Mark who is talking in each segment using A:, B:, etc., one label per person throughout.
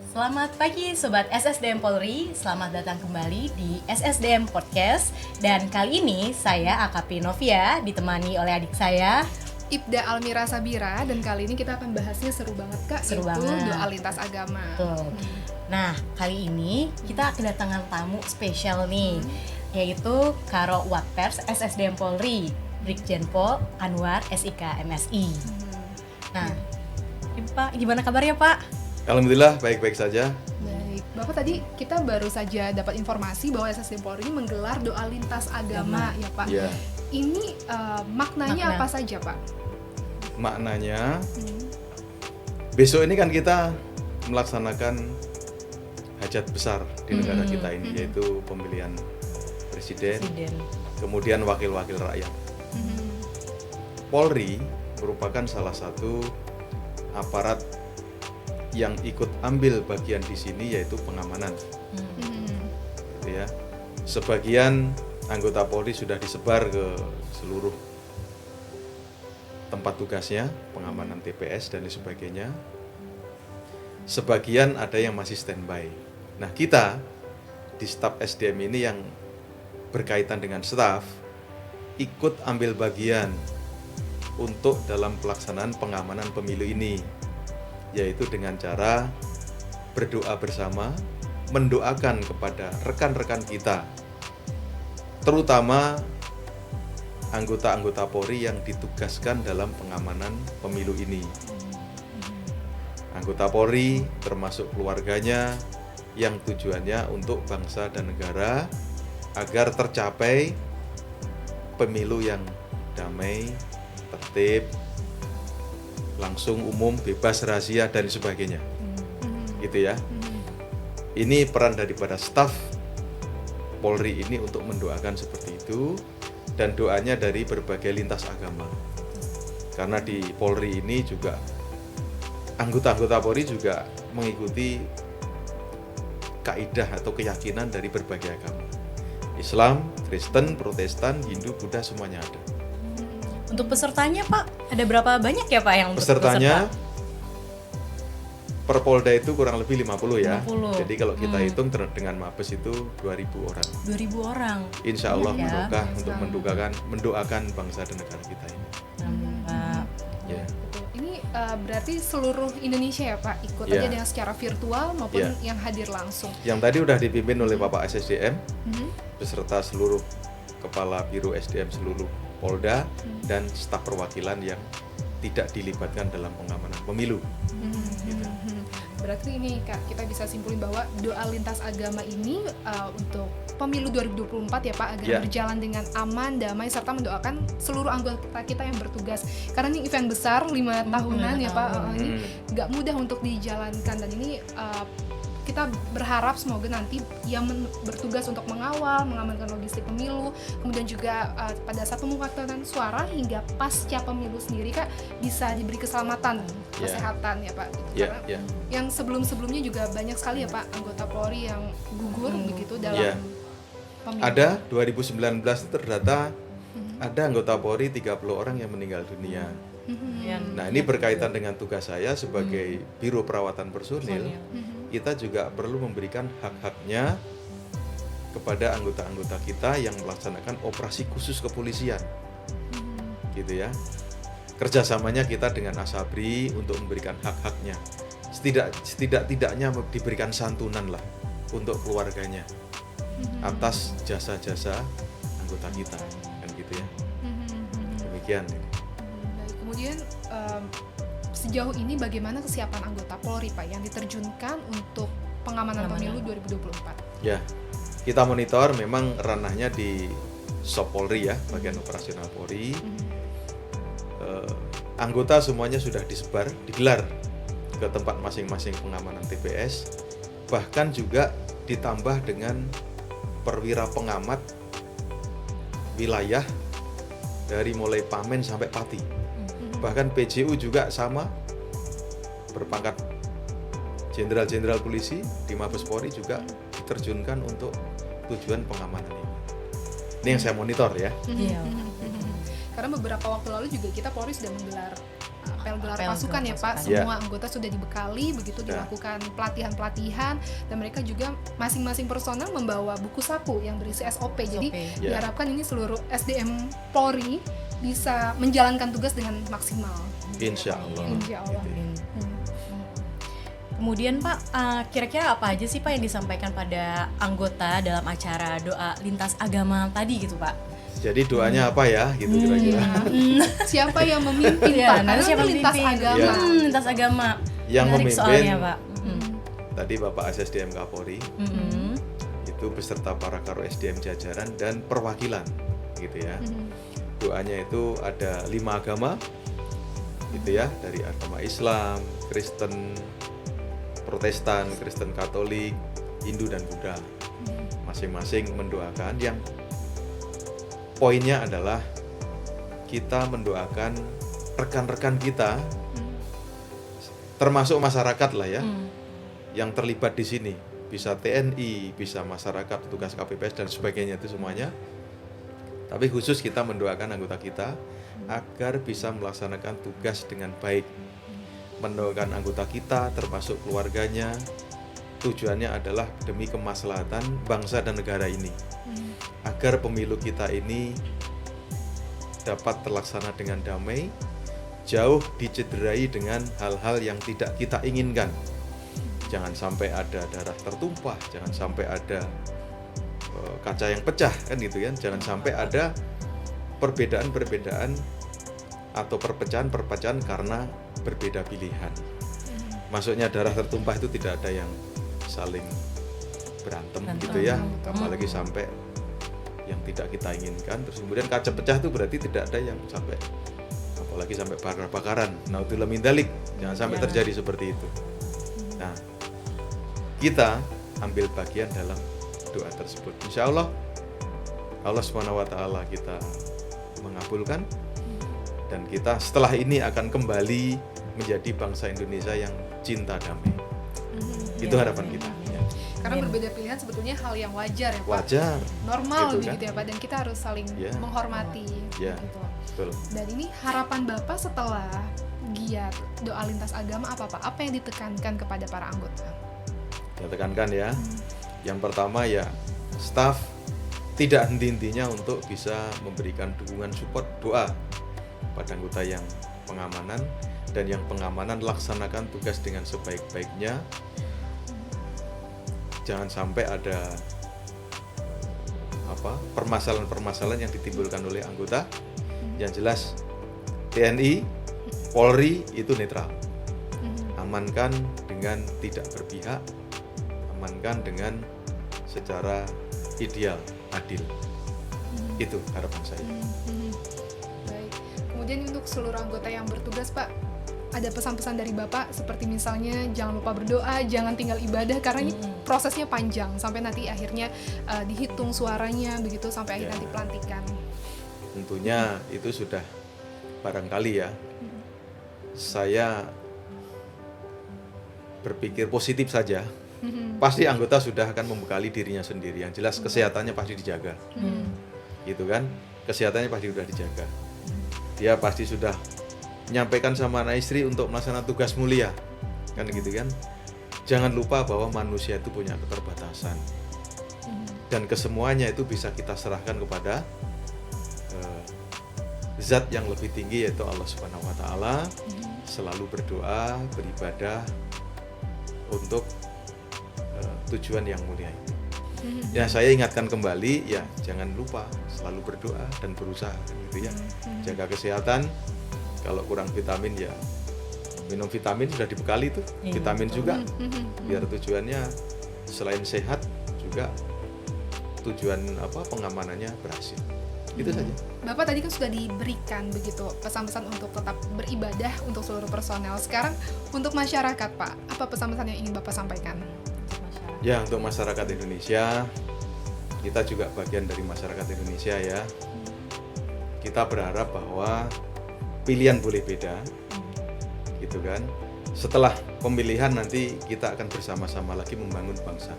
A: Selamat pagi Sobat SSDM Polri, selamat datang kembali di SSDM Podcast. Dan kali ini saya AKP Novia ditemani oleh adik saya
B: Ibda Almira Sabira, dan kali ini kita akan bahasnya seru banget Kak,
A: Seru
B: yaitu
A: banget.
B: doa lintas agama.
A: Betul. Nah, kali ini kita kedatangan tamu spesial nih, yaitu Karo Watpers SSDM Polri, Brigjen Pol Anwar SIK MSI. Nah, Pak, gimana kabarnya Pak?
C: Alhamdulillah baik-baik saja.
B: Baik, Bapak, tadi kita baru saja dapat informasi bahwa SSDM Polri ini menggelar doa lintas agama ya Pak.
C: Ya,
B: Ini maknanya
A: Makna.
B: apa saja Pak?
C: maknanya besok ini kan kita melaksanakan hajat besar di negara kita ini, yaitu pemilihan presiden, kemudian wakil-wakil rakyat. Polri merupakan salah satu aparat yang ikut ambil bagian di sini, yaitu pengamanan. Gitu ya. Sebagian anggota Polri sudah disebar ke seluruh tempat tugasnya, pengamanan TPS dan sebagainya. Sebagian ada yang masih standby. Nah, kita di staf SDM ini yang berkaitan dengan staf ikut ambil bagian untuk dalam pelaksanaan pengamanan pemilu ini, yaitu dengan cara berdoa bersama, mendoakan kepada rekan-rekan kita, terutama anggota-anggota Polri yang ditugaskan dalam pengamanan pemilu ini. Anggota Polri termasuk keluarganya yang tujuannya untuk bangsa dan negara agar tercapai pemilu yang damai, tertib, langsung, umum, bebas, rahasia, dan sebagainya. Gitu ya. Ini peran daripada staf Polri ini untuk mendoakan seperti itu, dan doanya dari berbagai lintas agama. Karena di Polri ini juga anggota-anggota Polri juga mengikuti kaidah atau keyakinan dari berbagai agama. Islam, Kristen, Protestan, Hindu, Buddha, semuanya ada.
A: Untuk pesertanya Pak, ada berapa banyak ya Pak yang
C: Pesertanya
A: peserta?
C: per Polda itu kurang lebih 50 ya.
A: 50.
C: Jadi kalau kita hitung dengan Mabes itu 2.000 orang.
A: 2.000 orang.
C: Insya Allah
A: Banyak ya.
C: barokah untuk mendoakan bangsa dan negara kita ini.
A: Alhamdulillah.
C: Ya.
B: Betul. Ini berarti seluruh Indonesia ya Pak, ikut
C: Ya.
B: aja dengan secara virtual maupun
C: Ya.
B: yang hadir langsung.
C: Yang tadi udah dipimpin oleh Bapak SSDM
B: Mhm.
C: beserta seluruh kepala Biro SDM seluruh Polda dan staf perwakilan yang tidak dilibatkan dalam pengamanan pemilu. Gitu.
B: Berarti ini Kak, kita bisa simpulin bahwa doa lintas agama ini untuk pemilu 2024 ya Pak, agar
C: Ya.
B: berjalan dengan aman, damai, serta mendoakan seluruh anggota kita yang bertugas. Karena ini event besar 5 tahunan ya Pak, ini nggak mudah untuk dijalankan, dan ini kita berharap semoga nanti yang bertugas untuk mengawal, mengamankan logistik pemilu, kemudian juga pada saat pemungutan suara hingga pasca pemilu sendiri Kak, bisa diberi keselamatan, kesehatan ya Pak.
C: Ya,
B: Karena
C: ya.
B: yang sebelum-sebelumnya juga banyak sekali ya Pak anggota Polri yang gugur begitu dalam
C: Ya.
B: pemilu.
C: Ada 2019 itu terdata ada anggota Polri 30 orang yang meninggal dunia. Nah, ini berkaitan dengan tugas saya sebagai Biro Perawatan Personil. Kita juga perlu memberikan hak-haknya kepada anggota-anggota kita yang melaksanakan operasi khusus kepolisian. Gitu ya. Kerjasamanya kita dengan Asabri untuk memberikan hak-haknya. Setidak-tidaknya diberikan santunan lah untuk keluarganya atas jasa-jasa anggota kita, kan gitu ya. Demikian.
B: Baik, kemudian sejauh ini bagaimana kesiapan anggota Polri Pak yang diterjunkan untuk pengamanan pemilu 2024?
C: Ya, kita monitor memang ranahnya di Sop Polri ya, bagian operasional Polri. Anggota semuanya sudah disebar, digelar ke tempat masing-masing pengamanan TPS, bahkan juga ditambah dengan perwira pengamat wilayah dari mulai Pamen sampai Pati. Bahkan PJU juga sama, berpangkat jenderal-jenderal polisi di Mabes Polri juga diterjunkan untuk tujuan pengamanan ini. Ini yang saya monitor ya.
A: Iya.
B: Karena beberapa waktu lalu juga kita Polri sudah menggelar apel gelar
A: Apel
B: pasukan
A: gelar
B: ya Pak.
A: pasukan.
B: Semua anggota sudah dibekali, begitu dilakukan pelatihan-pelatihan, dan mereka juga masing-masing personel membawa buku saku yang berisi SOP. Jadi
C: Ya.
B: diharapkan ini seluruh SDM Polri bisa menjalankan tugas dengan maksimal.
C: Insya Allah.
B: Insya Allah.
C: Gitu.
A: Kemudian Pak, kira-kira apa aja sih Pak yang disampaikan pada anggota dalam acara doa lintas agama tadi gitu Pak?
C: Jadi doanya apa ya gitu kira-kira.
B: Siapa yang memimpin
A: Iya,
B: Pak?
A: nanti
B: Karena
A: siapa
B: ini lintas
A: pimpin?
B: agama.
C: Ya.
A: Lintas agama.
C: Yang
A: Menarik
C: memimpin
A: soalnya Pak.
C: tadi Bapak SSDM Kapolri, itu beserta para karo SDM jajaran dan perwakilan gitu ya. Doanya itu ada 5 agama gitu ya, dari agama Islam, Kristen, Protestan, Kristen Katolik, Hindu dan Buddha. Masing-masing mendoakan, yang poinnya adalah kita mendoakan rekan-rekan kita, termasuk masyarakat lah ya, yang terlibat di sini. Bisa TNI, bisa masyarakat, petugas KPPS dan sebagainya itu semuanya. Tapi khusus kita mendoakan anggota kita agar bisa melaksanakan tugas dengan baik. Mendoakan anggota kita termasuk keluarganya, tujuannya adalah demi kemaslahatan bangsa dan negara ini, agar pemilu kita ini dapat terlaksana dengan damai, jauh dicederai dengan hal-hal yang tidak kita inginkan. Jangan sampai ada darah tertumpah, jangan sampai ada kaca yang pecah kan gitu kan, jangan sampai ada perbedaan-perbedaan atau perpecahan-perpecahan karena berbeda pilihan. Maksudnya darah tertumpah itu tidak ada yang saling berantem gitu ya, apalagi sampai yang tidak kita inginkan. Terus kemudian kaca pecah itu berarti tidak ada yang sampai, apalagi sampai bakar-bakaran. Naudzubillah min dzalik, jangan sampai terjadi seperti itu. Nah, kita ambil bagian dalam doa tersebut. Insya Allah Allah SWT kita mengabulkan, dan kita setelah ini akan kembali menjadi bangsa Indonesia yang cinta damai. Itu harapan kita. Ya.
B: Karena berbeda pilihan sebetulnya hal yang wajar ya Pak.
C: Wajar.
B: Normal
C: Gitu
B: begitu
C: kan?
B: ya Pak, dan kita harus saling menghormati.
C: Ya,
B: Gitu.
C: betul.
B: Dan ini harapan Bapak setelah giat doa lintas agama apa Pak? Apa yang ditekankan kepada para anggota?
C: Saya tekankan ya. Yang pertama ya, staf tidak henti-hentinya untuk bisa memberikan dukungan support doa pada anggota yang pengamanan, dan yang pengamanan laksanakan tugas dengan sebaik-baiknya. Jangan sampai ada permasalahan-permasalahan yang ditimbulkan oleh anggota. Yang jelas TNI, Polri itu netral. Amankan dengan tidak berpihak, amankan dengan secara ideal, adil. Itu harapan saya.
B: Baik. Kemudian untuk seluruh anggota yang bertugas Pak, ada pesan-pesan dari Bapak seperti misalnya jangan lupa berdoa, jangan tinggal ibadah, karena ini prosesnya panjang sampai nanti akhirnya dihitung suaranya begitu sampai akhir nanti pelantikan.
C: Tentunya itu sudah barangkali ya, saya berpikir positif saja. Pasti anggota sudah akan membekali dirinya sendiri. Yang jelas kesehatannya pasti dijaga, gitu kan? Kesehatannya pasti sudah dijaga. Dia pasti sudah menyampaikan sama anak istri untuk melaksanakan tugas mulia, kan gitu kan? Jangan lupa bahwa manusia itu punya keterbatasan, dan kesemuanya itu bisa kita serahkan kepada zat yang lebih tinggi, yaitu Allah Subhanahu Wa Taala. Selalu berdoa, beribadah untuk tujuan yang mulia itu. Ya, saya ingatkan kembali ya, jangan lupa selalu berdoa dan berusaha gitu ya. Jaga kesehatan. Kalau kurang vitamin ya minum vitamin, sudah dibekali tuh vitamin juga, biar tujuannya selain sehat juga tujuan pengamanannya berhasil. Itu saja.
B: Bapak tadi kan sudah diberikan begitu pesan-pesan untuk tetap beribadah untuk seluruh personel. Sekarang untuk masyarakat Pak, apa pesan-pesan yang ingin Bapak sampaikan?
C: Ya, untuk masyarakat Indonesia, kita juga bagian dari masyarakat Indonesia ya. Kita berharap bahwa pilihan boleh beda, gitu kan. Setelah pemilihan nanti kita akan bersama-sama lagi membangun bangsa.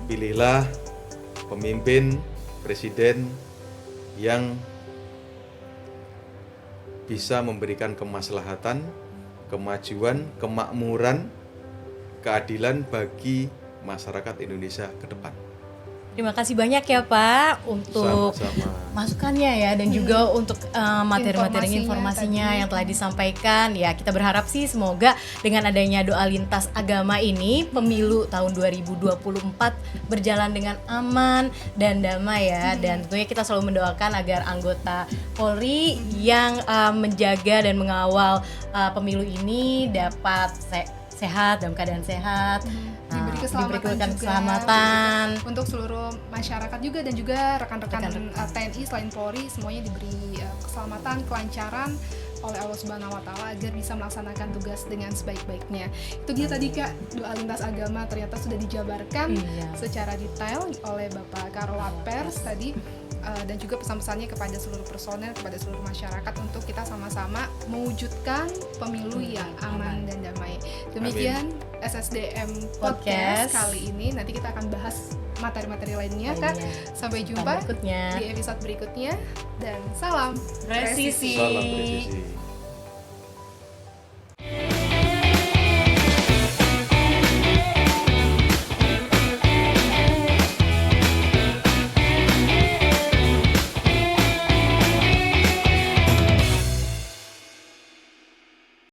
C: Pilihlah pemimpin, presiden yang bisa memberikan kemaslahatan, kemajuan, kemakmuran, keadilan bagi masyarakat Indonesia ke depan.
A: Terima kasih banyak ya Pak untuk
C: Sama-sama.
A: masukannya ya, dan juga untuk materi-materi informasinya
B: tadi.
A: yang telah disampaikan. Ya, kita berharap sih semoga dengan adanya doa lintas agama ini pemilu tahun 2024 berjalan dengan aman dan damai ya. Dan tentunya kita selalu mendoakan agar anggota Polri yang menjaga dan mengawal pemilu ini dapat sehat, dalam keadaan sehat,
B: diberi keselamatan juga
A: keselamatan.
B: untuk seluruh masyarakat juga, dan juga rekan-rekan TNI selain Polri semuanya diberi keselamatan, kelancaran oleh Allah Subhanahu wa Ta'ala agar bisa melaksanakan tugas dengan sebaik-baiknya. Itu dia tadi Kak, doa lintas agama ternyata sudah dijabarkan secara detail oleh Bapak Karo Watpers tadi. Dan juga pesan-pesannya kepada seluruh personel, kepada seluruh masyarakat untuk kita sama-sama mewujudkan pemilu yang aman dan damai. Demikian SSDM Podcast kali ini. Nanti kita akan bahas materi-materi lainnya Kak. Sampai jumpa di episode berikutnya, dan salam presisi.
C: Salam presisi.